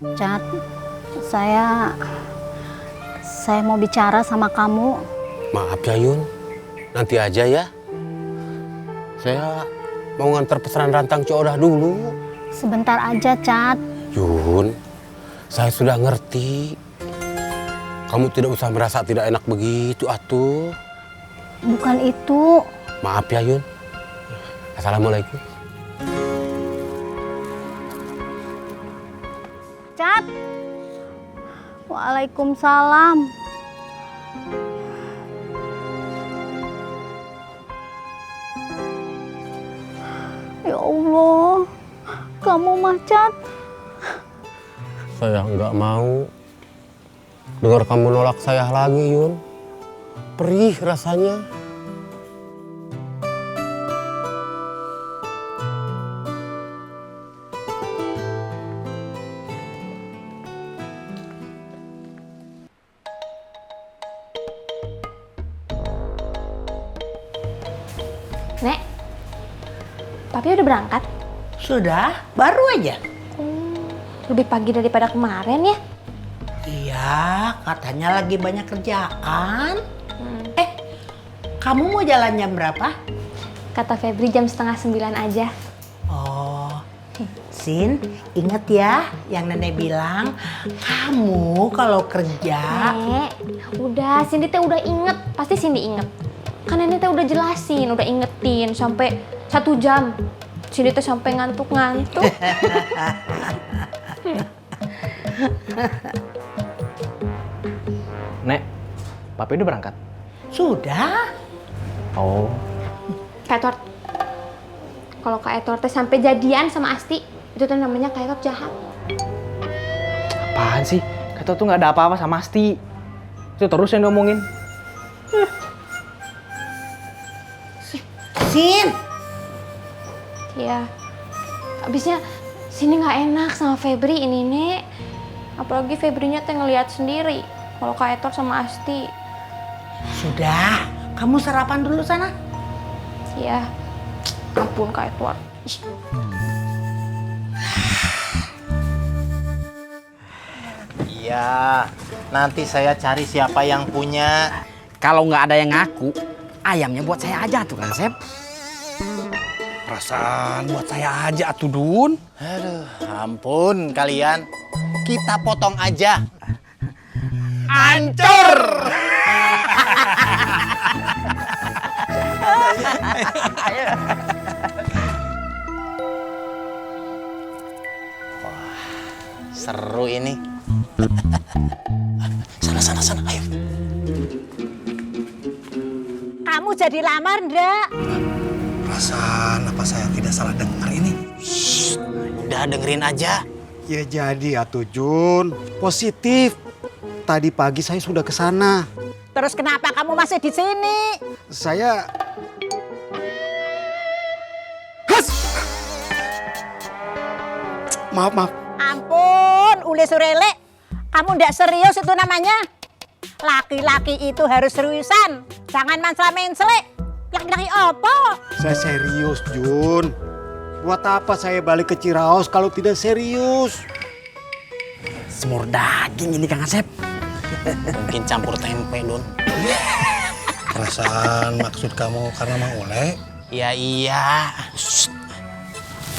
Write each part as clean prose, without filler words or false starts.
Cat, saya mau bicara sama kamu. Maaf ya Yun, nanti aja ya. Saya mau ngantar pesanan rantang Ciodah dulu. Sebentar aja, Cat. Yun, saya sudah ngerti. Kamu tidak usah merasa tidak enak begitu, atuh. Bukan itu. Maaf ya Yun. Assalamualaikum. Cat. Waalaikumsalam. Ya Allah, kamu mah Cat. Saya nggak mau dengar kamu nolak saya lagi, Yun. Perih rasanya. Nek, Papi udah berangkat? Sudah, baru aja. Lebih pagi daripada kemarin ya? Iya, katanya lagi banyak kerjaan. Kamu mau jalan jam berapa? Kata Febri jam 8:30 aja. Oh, Sin, inget ya yang nenek bilang, kamu kalau kerja... Nek, udah, Cindy teh udah inget, pasti Cindy inget. Kan nenek teh udah jelasin, udah ingetin sampai 1 jam. Cindy teh sampai ngantuk-ngantuk. Nek, Papi udah berangkat? Sudah. Oh. Kak Edward, kalau Kak Edward teh sampai jadian sama Asti, itu tuh namanya Kak Edward jahat. Apaan sih? Kata tuh nggak ada apa-apa sama Asti. Itu terus yang ngomongin. Sin, Iya. Abisnya sini nggak enak sama Febri ini Nek. Apalagi Febrinya teh ngelihat sendiri kalau Kak Edward sama Asti. sudah. Kamu sarapan dulu sana. Iya. Ampun Kak Edward. Ih. Iya, nanti saya cari siapa yang punya. Kalau nggak ada yang ngaku, ayamnya buat saya aja tuh Kang Sep. Perasaan buat saya aja atuh Dun. Aduh, ampun kalian. Kita potong aja. Ancur! Wah, seru ini. Sana, ayo. Kamu jadi lamar ndak? Perasaan apa saya tidak salah dengar ini? Udah dengerin aja. Ya jadi atuh Jun, positif. Tadi pagi saya sudah ke sana. Terus kenapa kamu masih di sini? Saya Maaf. Ampun, Uli Surele. Kamu ndak serius itu namanya? Laki-laki itu harus seriusan. Jangan mansela-mensele. Laki-laki apa? Saya serius, Jun. Buat apa saya balik ke Ciraos kalau tidak serius? Semur daging ini Kang Asep. Mungkin campur tempe, Dun. Perasaan maksud kamu karena Mang Ule? Iya. Shh.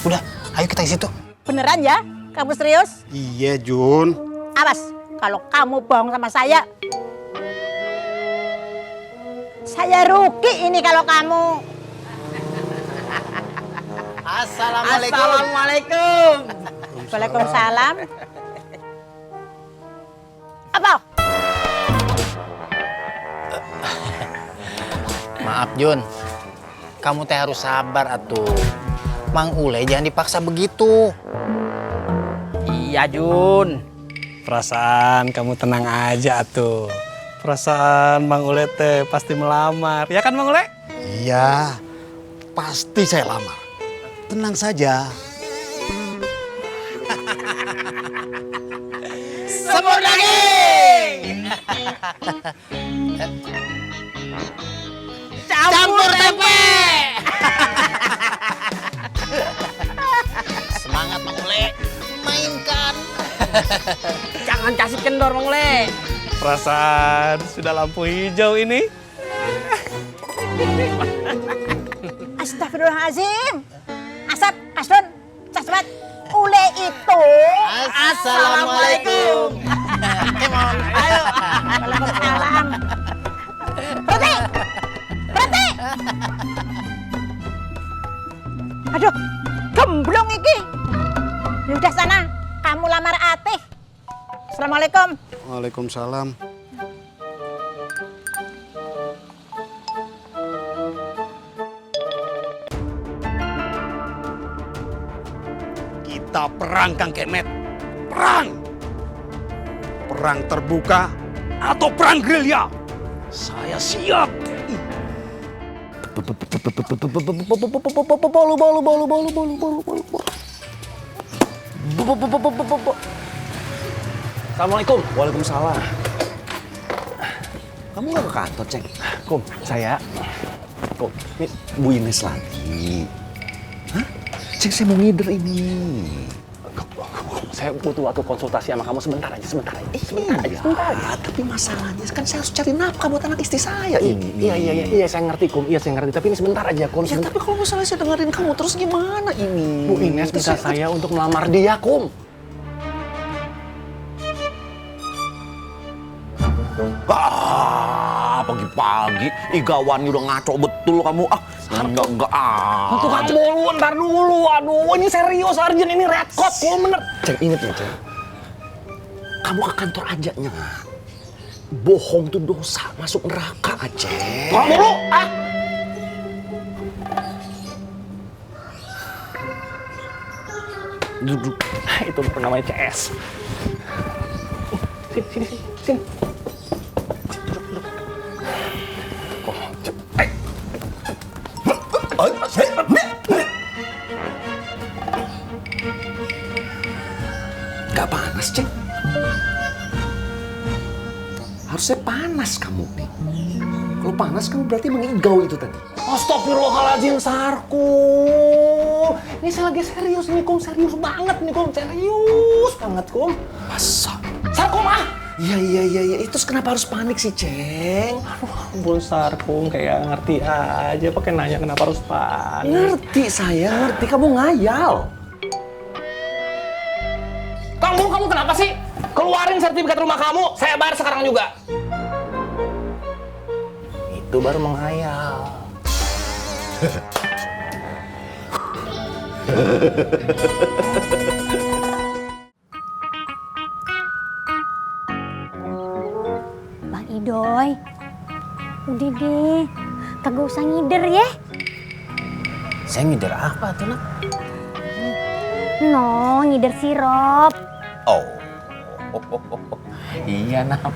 Udah, ayo kita ke situ. Beneran ya? Kamu serius? Iya, Jun. Awas, kalau kamu bohong sama saya rugi ini kalau kamu. Assalamualaikum. Waalaikumsalam. Apa? Maaf, Jun. Kamu teh harus sabar atuh. Mang Ule jangan dipaksa begitu. Iya Jun. Perasaan kamu tenang aja tuh. Perasaan Mang Ule teh pasti melamar. Ya kan Mang Ule? Iya, pasti saya lamar. Tenang saja. Semur daging! Campur tempe! Semangat Mang Ule, mainkan! Jangan kasih kendor, Mang Ule. Perasaan sudah lampu hijau ini. Astagfirullahaladzim. Asap, Kasdun, Casbat, Ule itu. Assalamualaikum. Kemon, ayo. Waalaikumsalam. Berhenti! Berhenti! Aduh, gemblong iki. Ya udah sana, kamu lamar Atih. Assalamualaikum. Waalaikumsalam. Kita perang, Kang Kemet. Perang! Perang terbuka atau perang gerilya? Saya siap. Assalamualaikum. Waalaikumsalam. Kamu nggak ke kantor, Ceng? Kum, saya. Oh, ini Bu Ines lagi. Hah? Ceng, saya mau ngider ini. Saya butuh waktu konsultasi sama kamu sebentar aja. Sebentar aja. Tapi masalahnya kan saya harus cari nafkah buat anak istri saya ini. Iya, saya ngerti, Kum. Iya, saya ngerti. Tapi ini sebentar aja, Kum. Ya, tapi kalau misalnya saya dengerin kamu terus gimana ini? Bu Ines minta saya untuk melamar dia, Kum. Pagi-pagi, Igawan udah ngaco betul kamu. Enggak. Ntar dulu. Aduh, ini serius, Arjen. Ini red code, Kum. Bener. Ceng, inget ya, Ceng. Kamu ke kantor aja, nya. Bohong tuh dosa, masuk neraka, Aceh. Tolong dulu, Duduk. Itu baru namanya CS. Sini. Gak panas, Ceng. Harusnya panas kamu nih. Kalau panas kamu berarti mengigau itu tadi. Astagfirullahaladzim, Sarku. Ini saya lagi serius nih, Kum. Serius banget nih, Kum. Serius banget, Kum. Masa? Sarkum, Iya. Terus kenapa harus panik sih, Ceng? Ampun, Sarkum. Kayak ngerti aja. Pakai nanya kenapa harus panik. Ngerti saya, ngerti. Kamu ngayal. Kamu kenapa sih? Keluarin sertifikat rumah kamu. Saya bayar sekarang juga. Itu baru menghayal. Bang Idoy, udah deh, kagak usah ngider ya. Saya ngider apa tuh, Nak? No, ngider sirup. Oh. Iya, Nak.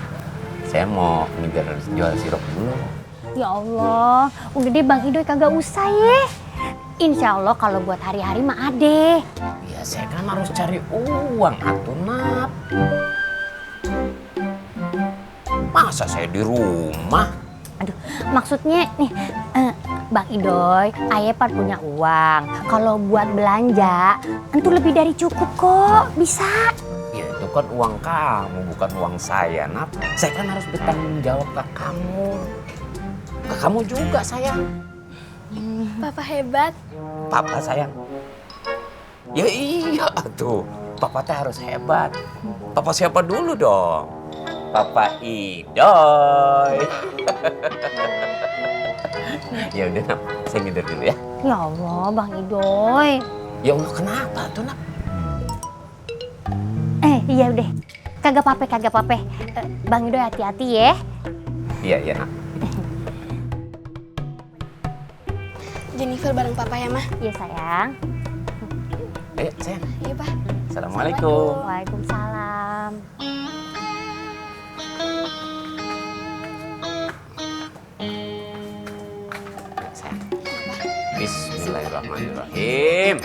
Saya mau ngider jual sirup dulu. Ya Allah, udah deh Bang Idoy kagak usah ya. Insya Allah kalau buat hari-hari mah ade. Ya, saya kan harus cari uang, atuh, Nak. Masa saya di rumah? Aduh, maksudnya nih, Bang Idoy, Ayepan punya uang. Kalau buat belanja, entu lebih dari cukup kok, bisa. Ya, itu kan uang kamu, bukan uang saya, Nak. Saya kan harus bertanggung jawab ke kamu. Ke kamu juga, sayang. Papa hebat. Papa, sayang. Ya iya, tuh. Papa teh harus hebat. Papa siapa dulu dong? Papa Idoy. Ya udah, Nak. Saya ngider dulu ya. Ya Allah, Bang Idoy. Ya Allah, kenapa tuh, Nak? Iya udah. Kagak apa-apa. Bang Idoy hati-hati ya. Iya, Nak. Jennifer bareng papa ya, Mah? Iya sayang. Ayo, sayang. Iya, Pak. Assalamualaikum. Waalaikumsalam. Sayang. Bismillahirrahmanirrahim.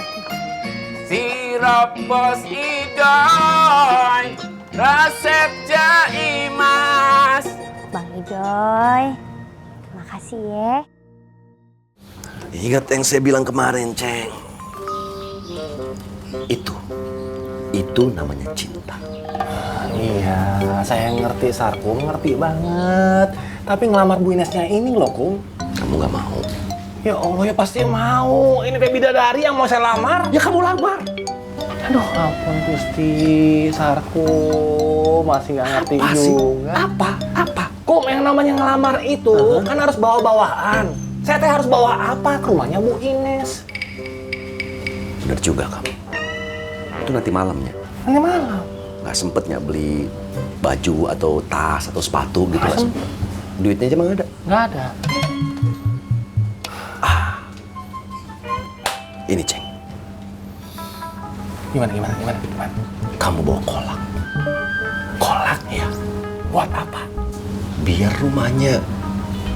Sirup Bos Idoy, resep Jaimas. Bang Idoy, makasih ya. Ingat yang saya bilang kemarin, Ceng. Itu Itu namanya cinta. Iya, saya ngerti Sarkum, ngerti banget. Tapi ngelamar Bu Inesnya ini loh, Kum. Kamu gak mau? Ya Allah, ya pasti mau. Ini teh bidadari yang mau saya lamar. Ya kamu lamar. Aduh, ampun Gusti, Sarkum masih nggak ngerti Apa sih? juga. Apa? Kum, yang namanya ngelamar itu kan harus bawa-bawaan. Saya teh harus bawa apa ke rumahnya Bu Ines? Bener juga kamu. Itu nanti malamnya. Nanti malam. Gak sempetnya beli baju atau tas atau sepatu gitu. Gak sempet. Duitnya aja emang ada. Nggak ada. Ini Ceng, Gimana? kamu bawa kolak. Kolak ya? Buat apa? Biar rumahnya,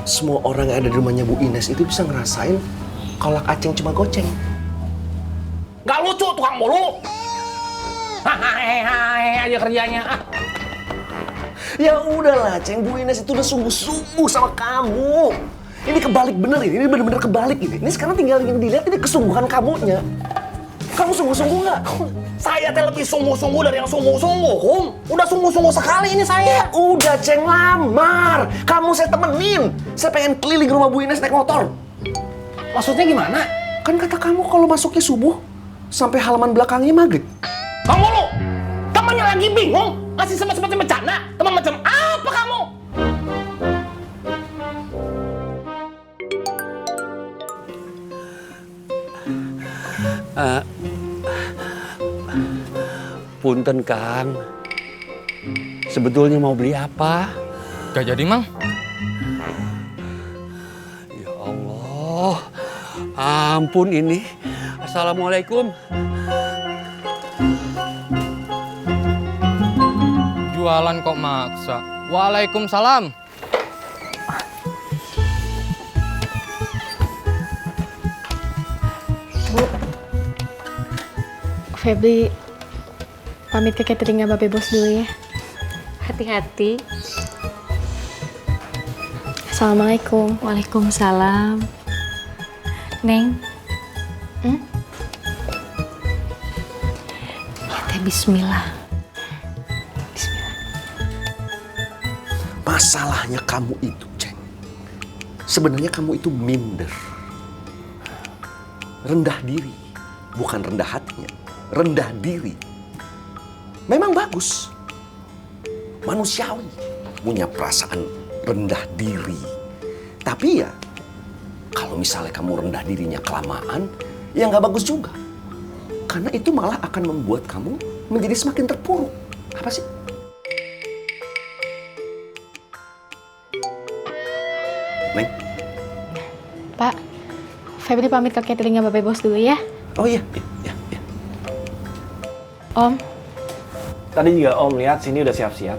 semua orang yang ada di rumahnya Bu Ines itu bisa ngerasain kolak Aceng cuma goceng. Nggak lucu, tukang mulu. Hahaha aja kerjanya. Ya udahlah Ceng, Bu Ines itu udah sungguh-sungguh sama kamu. Ini kebalik bener ini bener-bener kebalik ini. Ini sekarang tinggal yang dilihat ini kesungguhan kamunya. Kamu sungguh-sungguh nggak? Saya teh lebih sungguh-sungguh dari yang sungguh-sungguh, Kum. Udah sungguh-sungguh sekali ini saya. Udah Ceng, lamar. Kamu saya temenin. Saya pengen keliling rumah Bu Ines naik motor. Maksudnya gimana? Kan kata kamu kalau masuknya subuh sampai halaman belakangnya maghrib. Kamu lu, temannya lagi bingung. Ngasih semacam bercanda. Teman macam apa kamu? Punten Kang, sebetulnya mau beli apa? Gak jadi, Mang. Ya Allah, ampun ini. Assalamualaikum. Jualan kok maksa. Waalaikumsalam. Febri pamit ke cateringnya Babe Bos dulu ya. Hati-hati. Assalamualaikum. Waalaikumsalam. Neng. Ya teh bismillah. Masalahnya kamu itu, Ceng. Sebenarnya kamu itu minder. Rendah diri. Bukan rendah hatinya. Rendah diri. Memang bagus. Manusiawi. Punya perasaan rendah diri. Tapi ya, kalau misalnya kamu rendah dirinya kelamaan, ya nggak bagus juga. Karena itu malah akan membuat kamu menjadi semakin terpuruk. Apa sih? Neng? Pak, Febri pamit ke cateringnya Babe Bos dulu ya. Oh iya. Om. Tadi juga Om lihat sini udah siap-siap.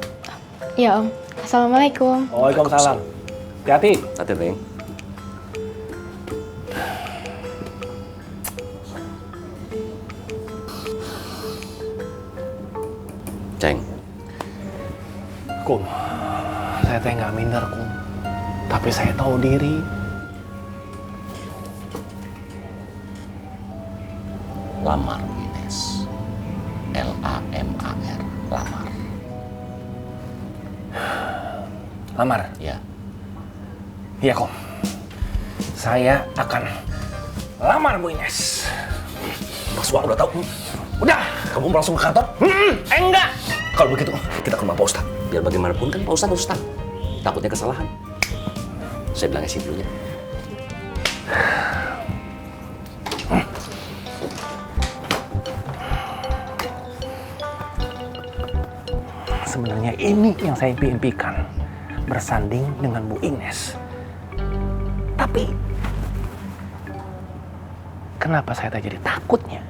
Iya Om. Assalamualaikum. Waalaikumsalam. Hati-hati. Hati, Neng. Ceng. Kum, saya teh nggak minder, Kum. Tapi saya tahu diri. Lamar Ines. Lamar. Lamar. Lamar? Ya. Iya, Kum. Saya akan lamar Bu Ines. Mas Wak udah tahu? Udah. Kamu mau langsung ke kantor? Enggak. Kalau begitu, kita ke rumah Pak Ustadz. Biar bagaimanapun kan Pak Ustadz. Takutnya kesalahan. Saya bilangnya sih dulunya. Sebenarnya ini yang saya impikan. Bersanding dengan Bu Ines. Tapi kenapa saya tak jadi takutnya?